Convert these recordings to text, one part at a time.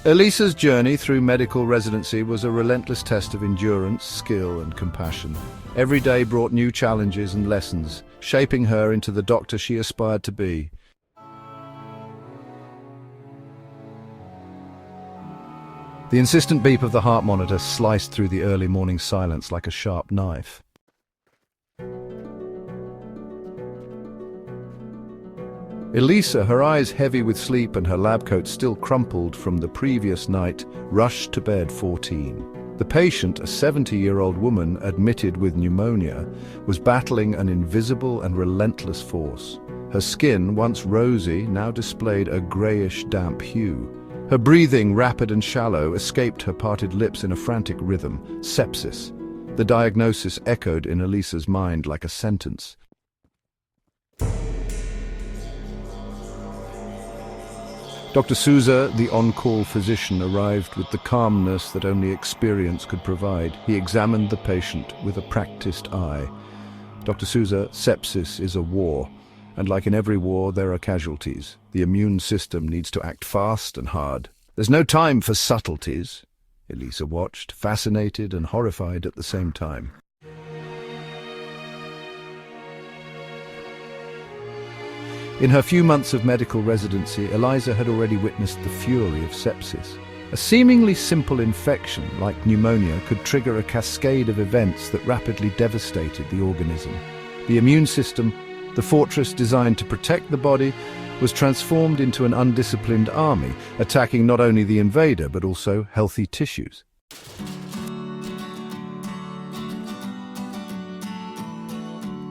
Elisa's journey through medical residency was a relentless test of endurance, skill, and compassion. Every day brought new challenges and lessons, shaping her into the doctor she aspired to be. The insistent beep of the heart monitor sliced through the early morning silence like a sharp knife. Elisa, her eyes heavy with sleep and her lab coat still crumpled from the previous night, rushed to bed 14. The patient, a 70-year-old woman admitted with pneumonia, was battling an invisible and relentless force. Her skin, once rosy, now displayed a grayish, damp hue. Her breathing, rapid and shallow, escaped her parted lips in a frantic rhythm. Sepsis. The diagnosis echoed in Elisa's mind like a sentence. Dr. Souza, the on-call physician, arrived with the calmness that only experience could provide. He examined the patient with a practiced eye. Dr. Souza, sepsis is a war, and like in every war, there are casualties. The immune system needs to act fast and hard. There's no time for subtleties. Elisa watched, fascinated and horrified at the same time. In her few months of medical residency, Elisa had already witnessed the fury of sepsis. A seemingly simple infection, like pneumonia, could trigger a cascade of events that rapidly devastated the organism. The immune system, the fortress designed to protect the body, was transformed into an undisciplined army, attacking not only the invader but also healthy tissues.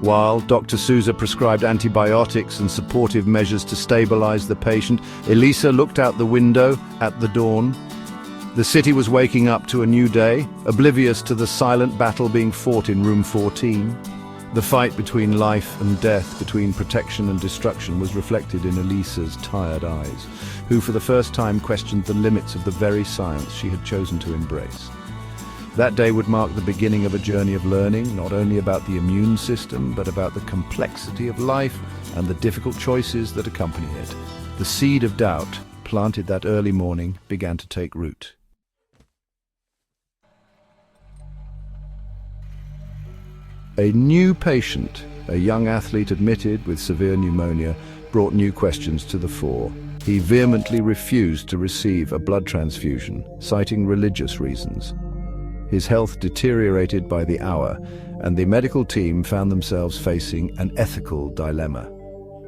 While Dr. Souza prescribed antibiotics and supportive measures to stabilize the patient, Elisa looked out the window at the dawn. The city was waking up to a new day, oblivious to the silent battle being fought in room 14. The fight between life and death, between protection and destruction, was reflected in Elisa's tired eyes, who for the first time questioned the limits of the very science she had chosen to embrace. That day would mark the beginning of a journey of learning, not only about the immune system, but about the complexity of life and the difficult choices that accompany it. The seed of doubt, planted that early morning, began to take root. A new patient, a young athlete admitted with severe pneumonia, brought new questions to the fore. He vehemently refused to receive a blood transfusion, citing religious reasons. His health deteriorated by the hour, and the medical team found themselves facing an ethical dilemma.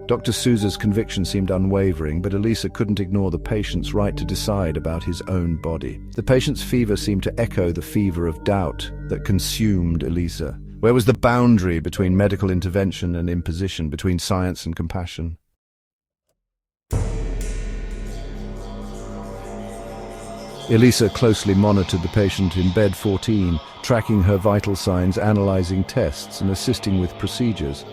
Dr. Souza's conviction seemed unwavering, but Elisa couldn't ignore the patient's right to decide about his own body. The patient's fever seemed to echo the fever of doubt that consumed Elisa. Where was the boundary between medical intervention and imposition, between science and compassion? Elisa closely monitored the patient in bed 14, tracking her vital signs, analyzing tests, and assisting with procedures.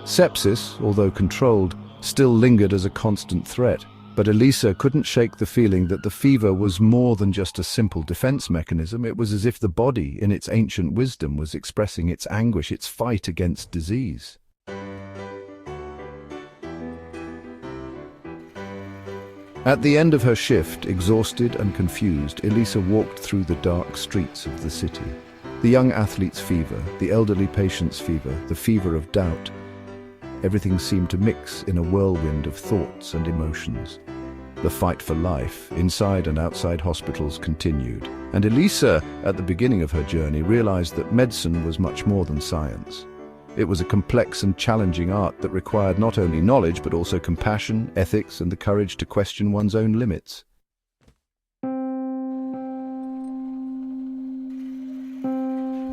Sepsis, although controlled, still lingered as a constant threat. But Elisa couldn't shake the feeling that the fever was more than just a simple defense mechanism. It was as if the body, in its ancient wisdom, was expressing its anguish, its fight against disease. At the end of her shift, exhausted and confused, Elisa walked through the dark streets of the city. The young athlete's fever, the elderly patient's fever, the fever of doubt. Everything seemed to mix in a whirlwind of thoughts and emotions. The fight for life, inside and outside hospitals, continued. And Elisa, at the beginning of her journey, realized that medicine was much more than science. It was a complex and challenging art that required not only knowledge, but also compassion, ethics, and the courage to question one's own limits.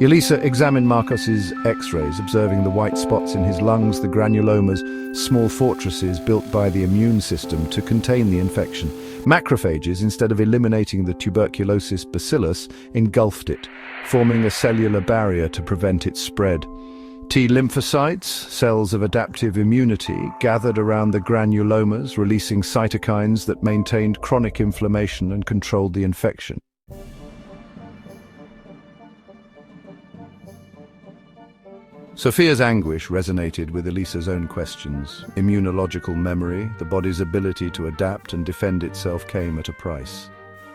Elisa examined Marcos's X-rays, observing the white spots in his lungs, the granulomas, small fortresses built by the immune system to contain the infection. Macrophages, instead of eliminating the tuberculosis bacillus, engulfed it, forming a cellular barrier to prevent its spread. T lymphocytes, cells of adaptive immunity, gathered around the granulomas, releasing cytokines that maintained chronic inflammation and controlled the infection. Sophia's anguish resonated with Elisa's own questions. Immunological memory, the body's ability to adapt and defend itself, came at a price.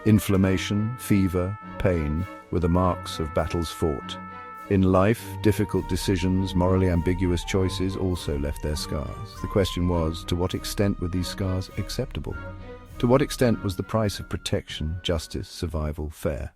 Inflammation, fever, pain were the marks of battles fought. In life, difficult decisions, morally ambiguous choices also left their scars. The question was, to what extent were these scars acceptable? To what extent was the price of protection, justice, survival fair?